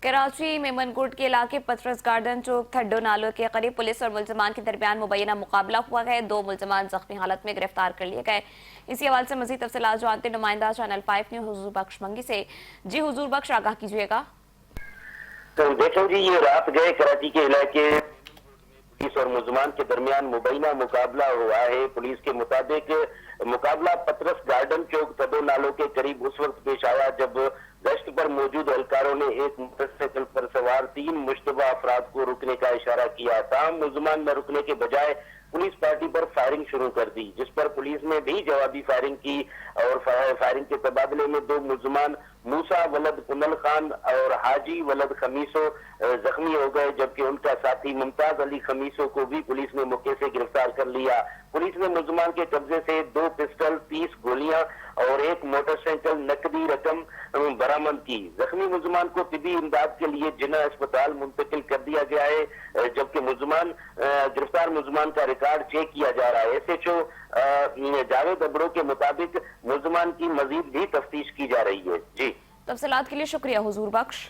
کراچی میں منگوٹ کے علاقے پترس گارڈن چوک تھڈو نالوں کے قریب پولیس اور ملزمان کے درمیان مبینہ مقابلہ ہوا ہے۔ 2 ملزمان زخمی حالت میں گرفتار کر لیے گئے۔ اسی حوالے سے مزید تفصیلات جانتے نمائندہ چینل 5 نیوز حضور بخش منگی سے۔ جی حضور بخش، آگاہ کیجیے گا۔ تو دیکھیں جی، یہ رات گئے کراچی کے علاقے پولیس اور ملزمان کے درمیان مبینہ مقابلہ ہوا ہے۔ پولیس کے مطابق مقابلہ پترس گارڈن چوک تھڈو نالوں کے قریب اس وقت پیش آیا جب گشت پر موجود اہلکاروں نے ایک موٹر سائیکل پر سوار 3 مشتبہ افراد کو رکنے کا اشارہ کیا۔ تاہم ملزمان نے رکنے کے بجائے پولیس پارٹی پر فائرنگ شروع کر دی، جس پر پولیس نے بھی جوابی فائرنگ کی اور فائرنگ کے تبادلے میں 2 ملزمان موسیٰ ولد کنل خان اور حاجی ولد خمیسو زخمی ہو گئے، جبکہ ان کا ساتھی ممتاز علی خمیسو کو بھی پولیس نے موقع سے گرفتار کر لیا۔ پولیس نے ملزمان کے قبضے سے 2 پسٹل، 30 گولیاں اور 1 موٹر سائیکل نقدی رقم برآمد کی۔ زخمی ملزمان کو طبی امداد کے لیے جناح اسپتال منتقل کر دیا گیا ہے، جبکہ گرفتار ملزمان کا ریکارڈ چیک کیا جا رہا ہے۔ ایس ایچ او جاوید ابرو کے مطابق ملزمان کی مزید بھی تفتیش کی جا رہی ہے۔ جی، تفصیلات کے لیے شکریہ حضور بخش۔